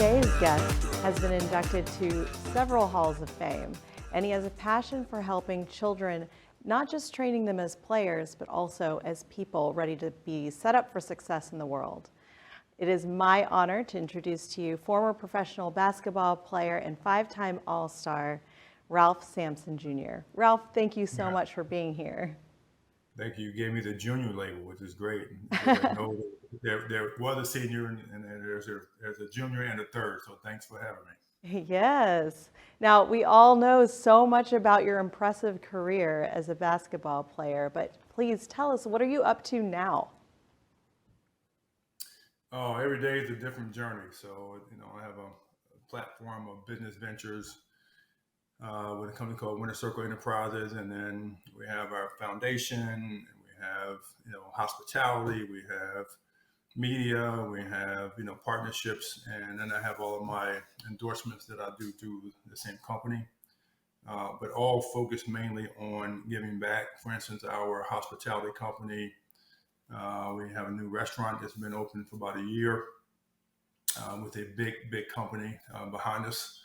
Today's guest has been inducted to several halls of fame, and he has a passion for helping children, not just training them as players, but also as people ready to be set up for success in the world. It is my honor to introduce to you former professional basketball player and five-time All-Star, Ralph Sampson Jr. Ralph, thank you so Yeah, much for being here. thank you. You gave me the junior label, which is great because I know there was a senior and then there's a junior and a third. So thanks for having me. Yes. Now, we all know so much about your impressive career as a basketball player, but please tell us, what are you up to now? Oh, every day is a different journey. So I have a platform of business ventures with a company called Winter Circle Enterprises, and then we have our foundation, and we have hospitality, we have media, we have partnerships, and then I have all of my endorsements that I do through the same company, but all focused mainly on giving back. For instance, our hospitality company, we have a new restaurant that's been open for about a year with a big company behind us,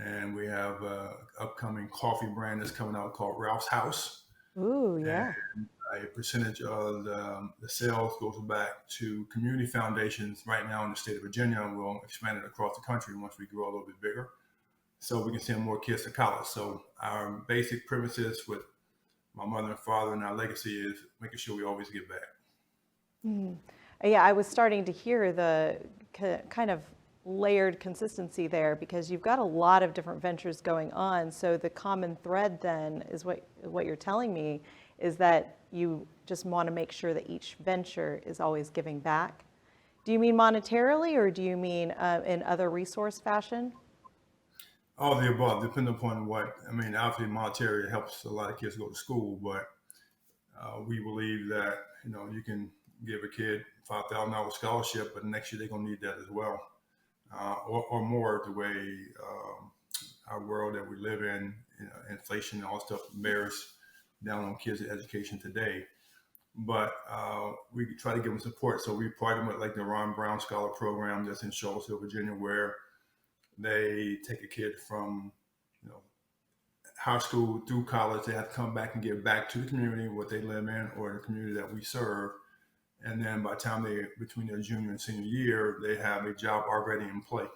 and we have an upcoming coffee brand that's coming out called Ralph's House. Ooh, And yeah. a percentage of the sales goes back to community foundations right now in the state of Virginia, and we'll expand it across the country once we grow a little bit bigger, so we can send more kids to college. So our basic premises with my mother and father and our legacy is making sure we always give back. Yeah, I was starting to hear the kind of layered consistency there because you've got a lot of different ventures going on. So the common thread then is what you're telling me is that you just want to make sure that each venture is always giving back. Do you mean monetarily or do you mean in other resource fashion? All of the above, depending upon what I mean. Obviously, monetary helps a lot of kids go to school, but we believe that you can give a kid $5,000 scholarship, but next year they're gonna need that as well, or more. The way our world that we live in, inflation and all that stuff bears down on kids' education today. But we try to give them support. So we partner with like the Ron Brown Scholar Program that's in Charlottesville, Virginia, where they take a kid from you know high school through college. They have to come back and give back to the community what they live in or the community that we serve. And then by the time they between their junior and senior year, they have a job already in play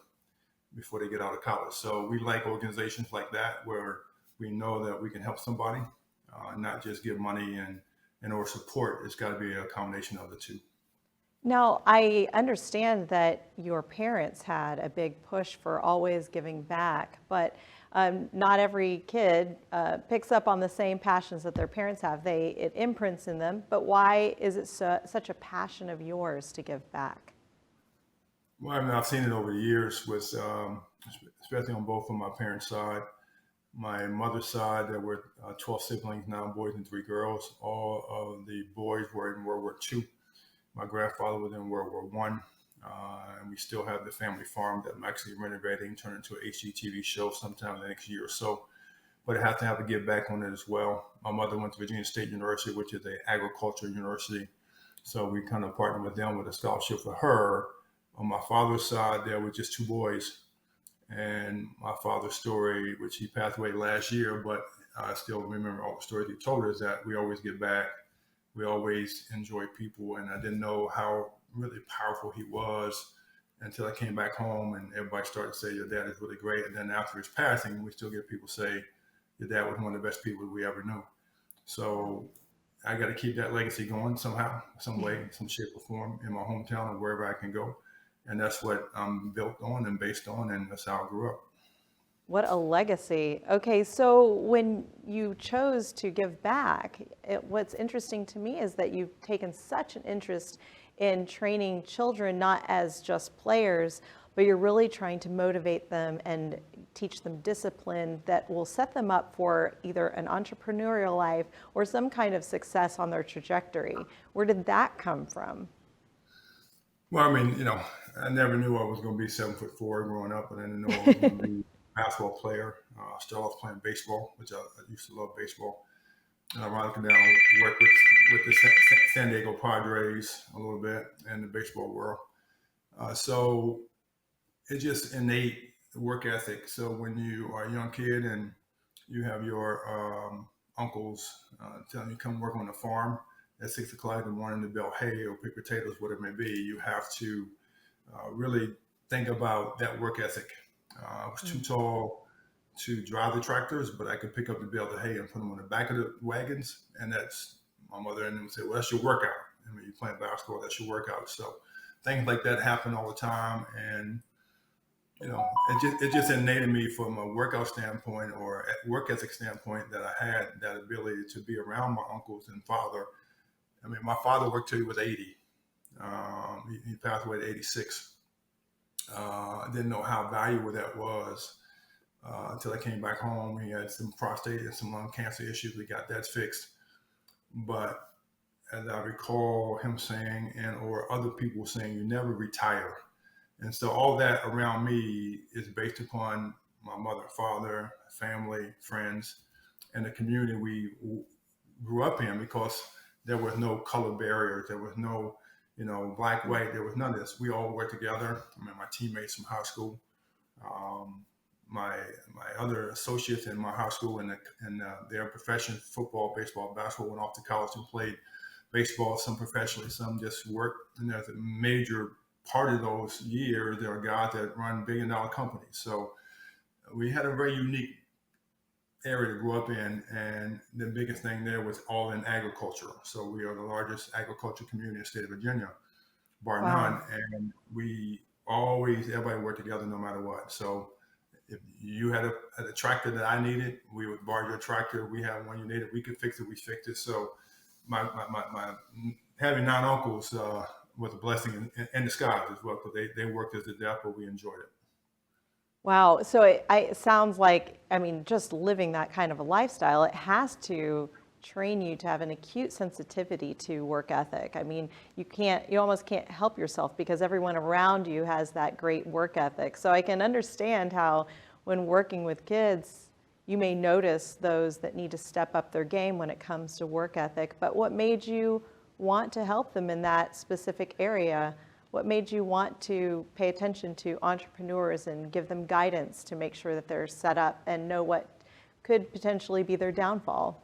before they get out of college. So we like organizations like that where we know that we can help somebody, not just give money and or support. It's got to be a combination of the two. Now, I understand that your parents had a big push for always giving back, but not every kid picks up on the same passions that their parents have. It imprints in them, but why is it such a passion of yours to give back? Well, I mean, I've seen it over the years with, especially on both of my parents' side. My mother's side, there were 12 siblings, 9 boys and 3 girls. All of the boys were in World War II. My grandfather was in World War One, and we still have the family farm that I'm actually renovating, turn into an HGTV show sometime in the next year or so. But I have to have a give back on it as well. My mother went to Virginia State University, which is a agriculture university, so we kind of partnered with them with a scholarship for her. On my father's side, there were just 2 boys, and my father's story, which he passed away last year, but I still remember all the stories he told us that we always give back. We always enjoy people, and I didn't know how really powerful he was until I came back home and everybody started to say your dad is really great. And then after his passing, we still get people say your dad was one of the best people we ever knew. So I got to keep that legacy going somehow, some way, some shape or form in my hometown or wherever I can go. And that's what I'm built on and based on, and that's how I grew up. What a legacy. Okay, so when you chose to give back, what's interesting to me is that you've taken such an interest in training children, not as just players, but you're really trying to motivate them and teach them discipline that will set them up for either an entrepreneurial life or some kind of success on their trajectory. Where did that come from? Well, I mean, I never knew I was going to be 7'4" growing up, and I didn't know I was going to be a basketball player. I started off playing baseball, which I used to love baseball. And I ironically now work with the San Diego Padres a little bit in the baseball world. So it's just innate work ethic. So when you are a young kid and you have your uncles telling you come work on the farm at 6 o'clock in the morning to bale hay or pick potatoes, whatever it may be, you have to really think about that work ethic. I was too Mm. tall to drive the tractors, but I could pick up the bale of hay and put them on the back of the wagons. And that's my mother and them would say, well, that's your workout. I mean, you're playing basketball, that's your workout. So things like that happen all the time. And it just innate in me from a workout standpoint or work ethic standpoint that I had that ability to be around my uncles and father. I mean, my father worked till he was 80. He passed away at 86. I didn't know how valuable that was until I came back home. He had some prostate and some lung cancer issues. We got that fixed. But as I recall him saying, and or other people saying, you never retire. And so all that around me is based upon my mother, father, family, friends, and the community we grew up in because there was no color barriers. There was no, black, white. There was none of this. We all worked together. I mean, my teammates from high school, um, my other associates in my high school and their profession, football, baseball, basketball, went off to college and played baseball, some professionally, some just worked. And there's a major part of those years, there are guys that run billion-dollar companies. So we had a very unique area to grow up in, and the biggest thing there was all in agriculture. So we are the largest agriculture community in the state of Virginia, bar Wow. none, and we always everybody worked together no matter what. So if you had a tractor that I needed, we would borrow your tractor. We had one you needed, we could fix it, we fixed it. So my having 9 uncles was a blessing in disguise as well because they worked as the death, but we enjoyed it. Wow. So it sounds like, I mean, just living that kind of a lifestyle, it has to train you to have an acute sensitivity to work ethic. I mean, you almost can't help yourself because everyone around you has that great work ethic. So I can understand how when working with kids, you may notice those that need to step up their game when it comes to work ethic. But what made you want to help them in that specific area? What made you want to pay attention to entrepreneurs and give them guidance to make sure that they're set up and know what could potentially be their downfall?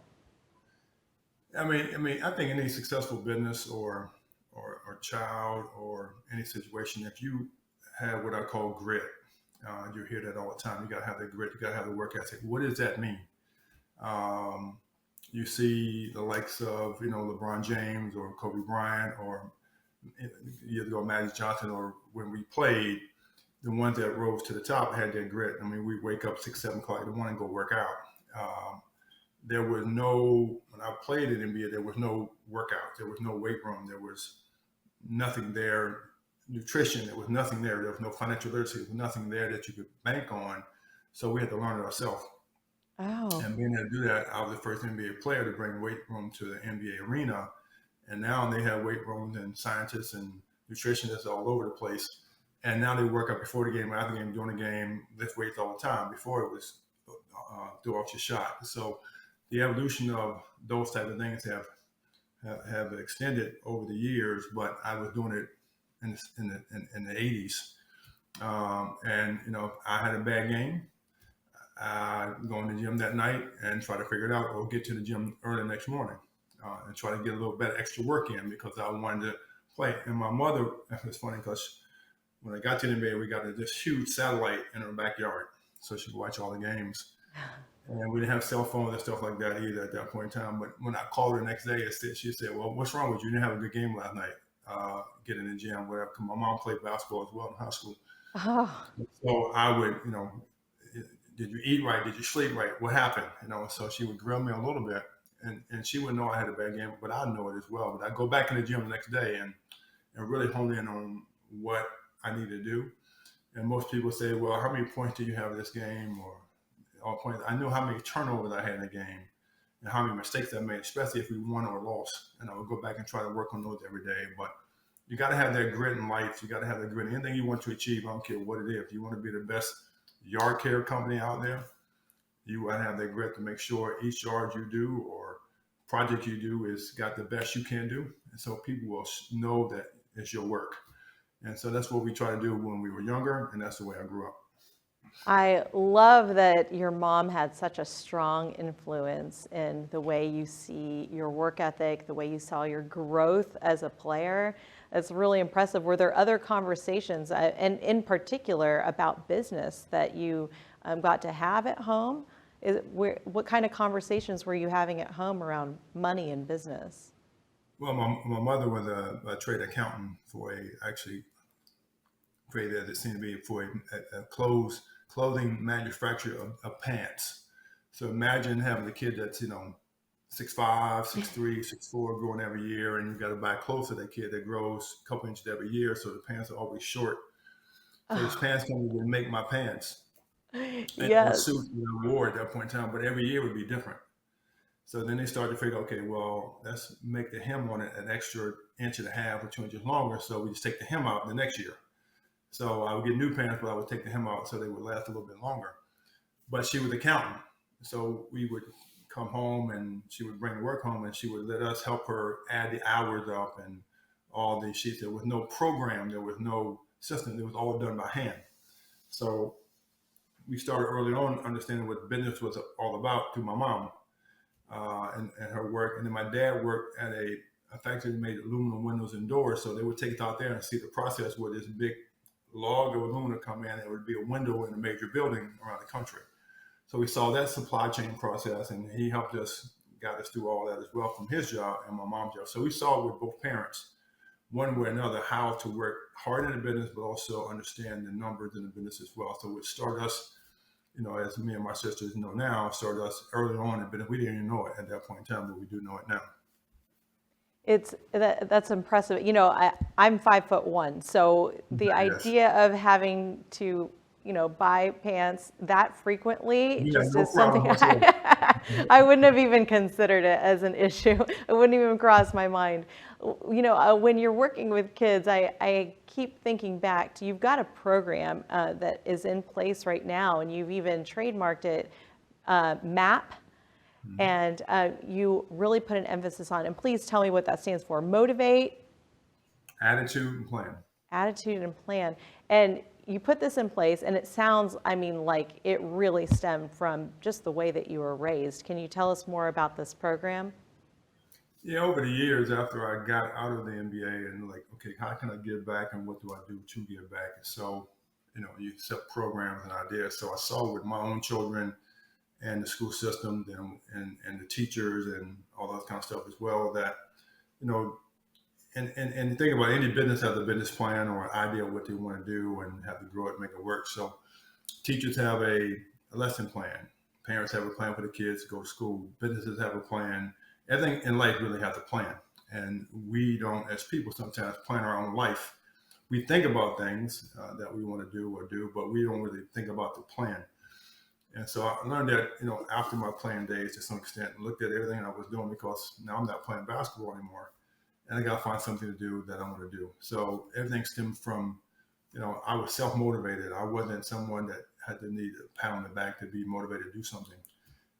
I think any successful business or child or any situation, if you have what I call grit, you hear that all the time. You got to have the grit. You got to have the work ethic. What does that mean? Um, you see the likes of LeBron James or Kobe Bryant or years ago Magic Johnson, or when we played, the ones that rose to the top had that grit. I mean, we wake up 6, 7 o'clock in the morning and go work out. There was no, when I played in NBA, there was no workout. There was no weight room. There was nothing there. Nutrition, there was nothing there. There was no financial literacy. There was nothing there that you could bank on. So we had to learn it ourselves. Oh, And being able to do that, I was the first NBA player to bring weight room to the NBA arena. And now they have weight rooms and scientists and nutritionists all over the place. And now they work out before the game, after the game, during the game, lift weights all the time. Before it was throw off your shot. So the evolution of those type of things have extended over the years. But I was doing it in the 80s, and I had a bad game. I go in the gym that night and try to figure it out, or get to the gym early next morning and try to get a little better extra work in because I wanted to play. And my mother, it's funny because when I got to the NBA, we got this huge satellite in her backyard, so she could watch all the games. And we didn't have cell phones and stuff like that either at that point in time. But when I called her the next day, she said, "Well, what's wrong with you? You didn't have a good game last night. Get in the gym, whatever." 'Cause my mom played basketball as well in high school, oh, so I would, did you eat right? Did you sleep right? What happened? So she would grill me a little bit, and she would know I had a bad game, but I know it as well. But I go back in the gym the next day and really hone in on what I need to do. And most people say, "Well, how many points do you have in this game?" Or all points. I know how many turnovers I had in the game and how many mistakes I made, especially if we won or lost. And I would go back and try to work on those every day. But you got to have that grit in life. You got to have that grit. Anything you want to achieve, I don't care what it is. If you want to be the best yard care company out there, you want to have that grit to make sure each yard you do or project you do is got the best you can do. And so people will know that it's your work. And so that's what we try to do when we were younger, and that's the way I grew up. I love that your mom had such a strong influence in the way you see your work ethic, the way you saw your growth as a player. It's really impressive. Were there other conversations, and in particular about business, that you got to have at home? What kind of conversations were you having at home around money and business? Well, my mother was a trade accountant for actually created as it seemed to be for a clothing manufacturer of pants. So imagine having a kid that's 6'5", 6'3", 6'4", growing every year, and you got to buy clothes for that kid that grows a couple inches every year. So the pants are always short. So this pants company would make my pants and Yes. suits that I wore at that point in time, but every year would be different. So then they started to figure, okay, well, let's make the hem on it an extra inch and a half or 2 inches longer. So we just take the hem out the next year. So I would get new pants, but I would take the hem out so they would last a little bit longer. But she was an accountant. So we would come home and she would bring work home and she would let us help her add the hours up and all these sheets. There was no program, there was no system, it was all done by hand. So we started early on understanding what business was all about through my mom and her work. And then my dad worked at a factory that made aluminum windows and doors. So they would take it out there and see the process where this big log of aluminum come in and it would be a window in a major building around the country. So we saw that supply chain process and he helped us, got us through all that as well from his job and my mom's job. So we saw with both parents, one way or another, how to work hard in the business, but also understand the numbers in the business as well. So it started us, as me and my sisters know now, started us early on in business. We didn't even know it at that point in time, but we do know it now. That's impressive. I'm 5'1", so the Yes. idea of having to, buy pants that frequently Yeah, just no is something problem whatsoever. I wouldn't have even considered it as an issue. It wouldn't even cross my mind. When you're working with kids, I keep thinking back to, you've got a program that is in place right now, and you've even trademarked it, MAP. And you really put an emphasis on, and please tell me what that stands for. Motivate, Attitude and plan. attitude, and plan. And you put this in place, and it sounds, like it really stemmed from just the way that you were raised. Can you tell us more about this program? Yeah, over the years after I got out of the NBA and like, okay, how can I give back and what do I do to give back? And so, you set programs and ideas. So I saw with my own children and the school systems and the teachers and all that kind of stuff as well that, you know, and think about any business has a business plan or an idea of what they want to do and have to grow it, make it work. So teachers have a lesson plan. Parents have a plan for the kids to go to school. Businesses have a plan. Everything in life really has a plan. And we don't, as people, sometimes plan our own life. We think about things that we want to do, but we don't really think about the plan. And so I learned that, after my playing days to some extent, looked at everything I was doing because now I'm not playing basketball anymore. And I got to find something to do that I want to do. So everything stemmed from, I was self-motivated. I wasn't someone that had to need a pat on the back to be motivated to do something.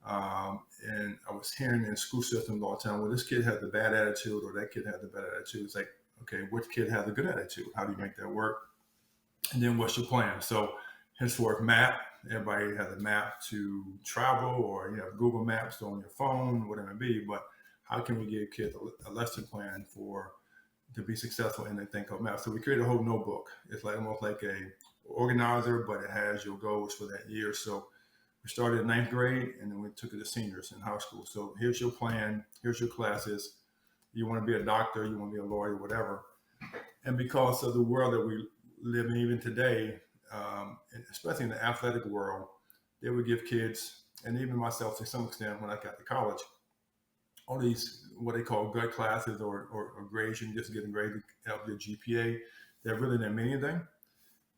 And I was hearing in school systems all the time, well, this kid had the bad attitude or that kid had the bad attitude. It's like, okay, which kid had the good attitude? How do you make that work? And then what's your plan? So henceforth, map. Everybody has a map to travel, or you have Google Maps on your phone, whatever it be. But how can we give kids a lesson plan to be successful in the thing called map? So we created a whole notebook. It's like almost like a organizer, but it has your goals for that year. So we started in ninth grade, and then we took it to seniors in high school. So here's your plan. Here's your classes. You want to be a doctor, you want to be a lawyer, whatever. And because of the world that we live in even today, especially in the athletic world, they would give kids, and even myself to some extent when I got to college, all these what they call good classes or grades. You can just get a grade to help your GPA. That really didn't mean anything.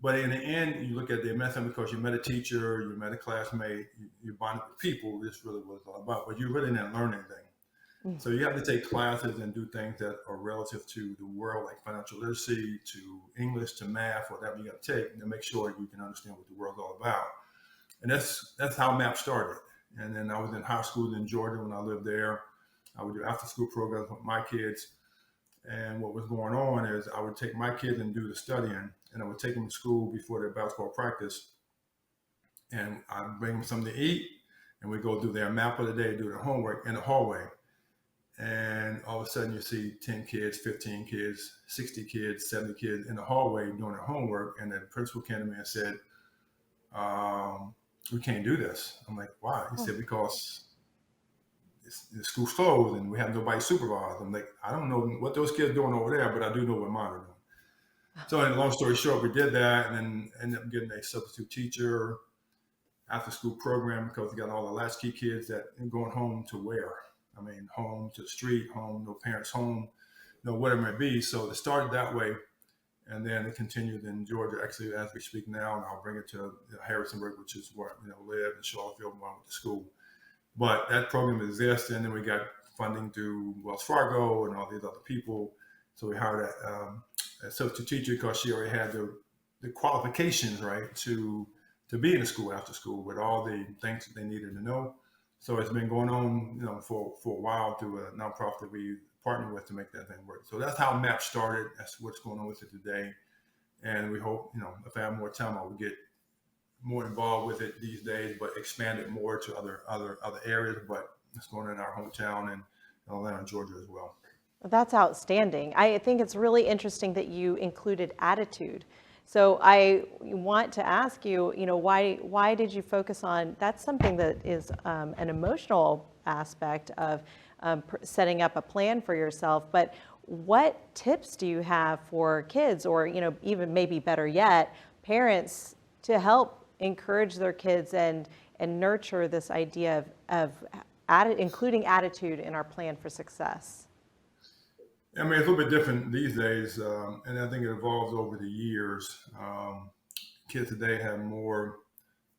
But in the end, you look at the met them because you met a teacher, you met a classmate, you bonded with people. This really was all about. But you really didn't learn anything. So you have to take classes and do things that are relative to the world, like financial literacy, to English, to math, whatever you got to take to make sure you can understand what the world's all about. And that's how MAP started. And then I was in high school in Georgia when I lived there. I would do after school programs with my kids. And what was going on is I would take my kids and do the studying, and I would take them to school before their basketball practice, and I'd bring them something to eat, and we go do their map of the day, do their homework in the hallway. And all of a sudden, you see 10 kids, 15 kids, 60 kids, 70 kids in the hallway doing their homework. And the principal came to me and said, we can't do this. I'm like, why? He said, because the school's closed and we have nobody supervised. I'm like, I don't know what those kids are doing over there, but I do know what mine are doing. So, long story short, we did that and then ended up getting a substitute teacher after school program because we got all the latchkey kids that are going home to where? I mean, home to the street, home, no parents home, no whatever it may be. So it started that way. And then it continued in Georgia, actually, as we speak now, and I'll bring it to Harrisonburg, which is where I live, in Charlottesville, where I went to school. But that program exists, and then we got funding through Wells Fargo and all these other people. So we hired a substitute teacher because she already had the qualifications, right, to be in the school after school with all the things that they needed to know. So it's been going on, for a while through a nonprofit that we partnered with to make that thing work. So that's how MAP started. That's what's going on with it today. And we hope, if I have more time, I will get more involved with it these days, but expand it more to other areas. But it's going in our hometown and Atlanta, Georgia as well. That's outstanding. I think it's really interesting that you included attitude. So I want to ask you, why did you focus on, that's something that is an emotional aspect of setting up a plan for yourself, but what tips do you have for kids or, even maybe better yet, parents to help encourage their kids and nurture this idea of including attitude in our plan for success? I mean, it's a little bit different these days, and I think it evolves over the years. Kids today have more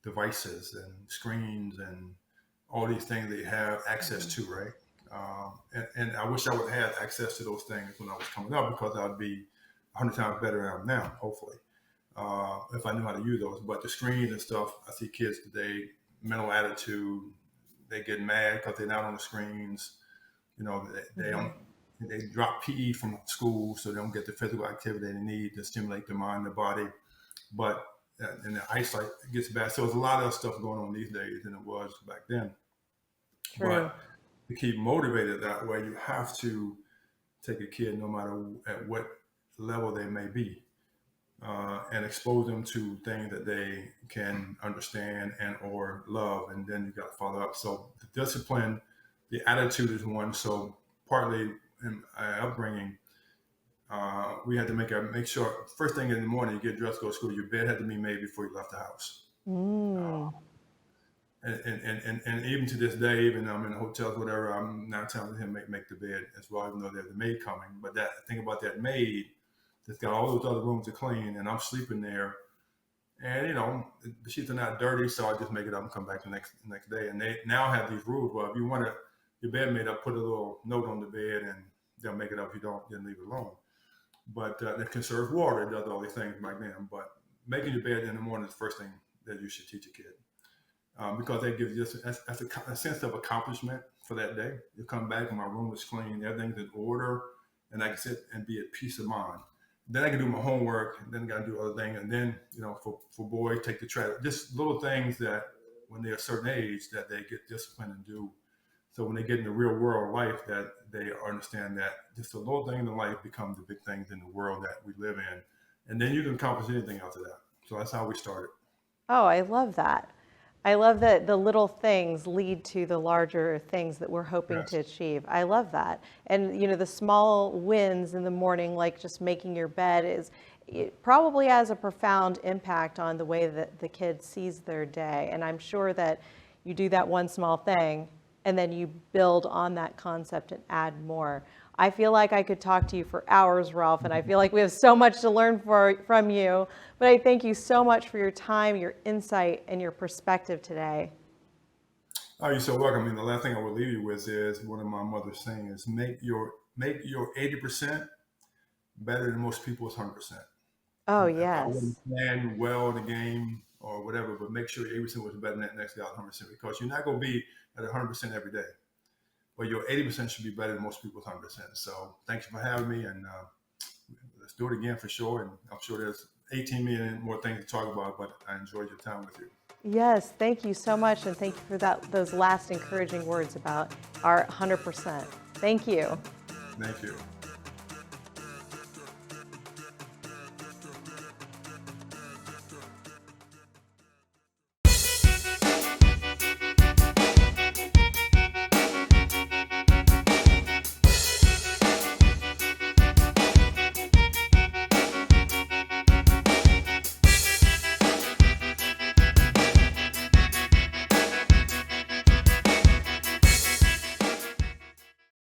devices and screens and all these things they have access to, right? And I wish I would have had access to those things when I was coming up because I'd be 100 times better than I am now, hopefully, if I knew how to use those. But the screens and stuff, I see kids today, mental attitude, they get mad because they're not on the screens. They don't. They drop PE from school, so they don't get the physical activity they need to stimulate their mind, their body. But and the eyesight gets bad. So there's a lot of stuff going on these days than it was back then. True. But to keep motivated that way, you have to take a kid, no matter at what level they may be, and expose them to things that they can understand and or love, and then you got to follow up. So the discipline, the attitude is one. So partly in upbringing, we had to make sure first thing in the morning you get dressed, go to school. Your bed had to be made before you left the house. And even to this day, even I'm in the hotels, whatever, I'm now telling him make the bed as well, even though there's a maid coming. But that think about that maid that's got all those other rooms to clean, and I'm sleeping there, and the sheets are not dirty, so I just make it up and come back the next day. And they now have these rules. Well, if you want your bed made up, put a little note on the bed, and they'll make it up. If you don't, then leave it alone. But it conserves water. It does all these things back then. But making your bed in the morning is the first thing that you should teach a kid. Because that gives you a sense of accomplishment for that day. You come back and my room is clean, everything's in order, and I can sit and be at peace of mind. Then I can do my homework, and then I got to do other things. And then, for boys, take the trash. Just little things that when they're a certain age that they get disciplined and do. So when they get in the real world life, that they understand that just the little things in life become the big things in the world that we live in. And then you can accomplish anything after that. So that's how we started. Oh, I love that. I love that the little things lead to the larger things that we're hoping Yes. to achieve. I love that. And the small wins in the morning, like just making your bed, it probably has a profound impact on the way that the kid sees their day. And I'm sure that you do that one small thing and then you build on that concept and add more. I feel like I could talk to you for hours, Ralph, and I feel like we have so much to learn from you. But I thank you so much for your time, your insight, and your perspective today. Oh, you're so welcome. I mean, the last thing I would leave you with is one of my mother's saying is make your 80% better than most people's 100%. Oh, If I wouldn't yes. plan well in the game or whatever, but make sure your 80% was better than that next guy 100% because you're not going to be at 100% every day. but your 80% should be better than most people's 100%. So thanks for having me, and let's do it again for sure. And I'm sure there's 18 million more things to talk about, but I enjoyed your time with you. Yes, thank you so much, and thank you for those last encouraging words about our 100%. Thank you. Thank you.